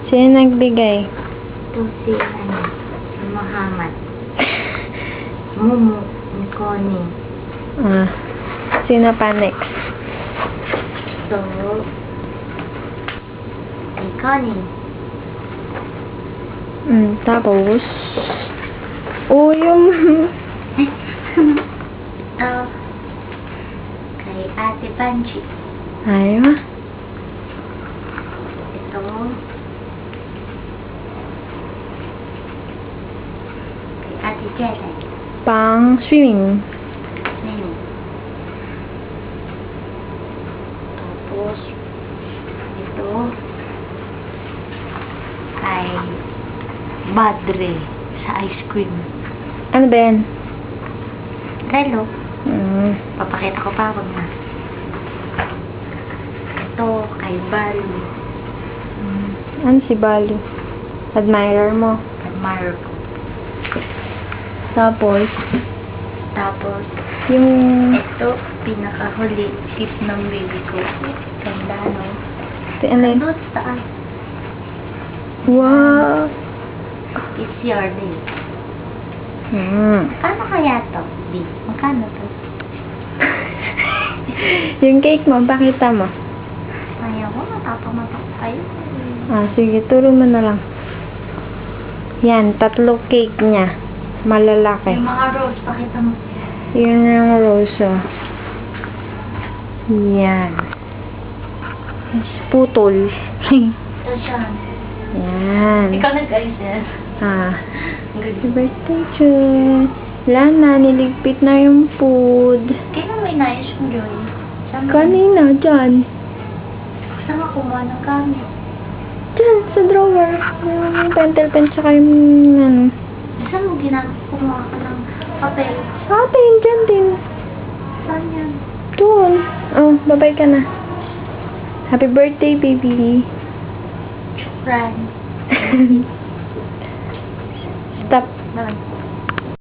Sino nagbigay? Ito si, si Muhammad. Mumu, ni Connie. Ah. Sino pa next? Ito, ni Connie. Tapos, yung... Ito, kay Ate Panchi. Ayaw. Ito, kay Ate Jelen. Pang swimming. Nini. Tapos, ito, kay Badre sa ice cream. Ano ba yan? Relo. Papakita Papakita ko pa na. Ito, kay Bali. Ano si Balu? Admirer mo. Admire ko. Tapos, Tapos, yung... ito, pinakahuli, tip ng baby ko. Ganda, no? Ano yun? Ano, saan? Wow! It's your day. Hmm. Magkano kaya to? Di, magkano to? Yung cake mo, pakita mo. Ayaw ko, matapang kayo. Sige, turo mo na lang. Yan, 3 cake niya. Malalaki. Yung mga rose, pakita mo. Yun yung rose, oh. Yan. Putol. Ito siya. Yan. Ikaw nag-ayos yan. Happy birthday, Joy. Wala na, niligpit na yung food. Kailan may inayos mo, Joy? Kanina, dyan. Saan ka kumuha ng gamit? Dyan, sa drawer. Yung pentel pen, tsaka yung ano. Saan mo kumuha ka ng papel? Sa atin, dyan din. Saan yan? Doon. Oh, babay ka na. Happy birthday, baby. Fran. Stop. Bye.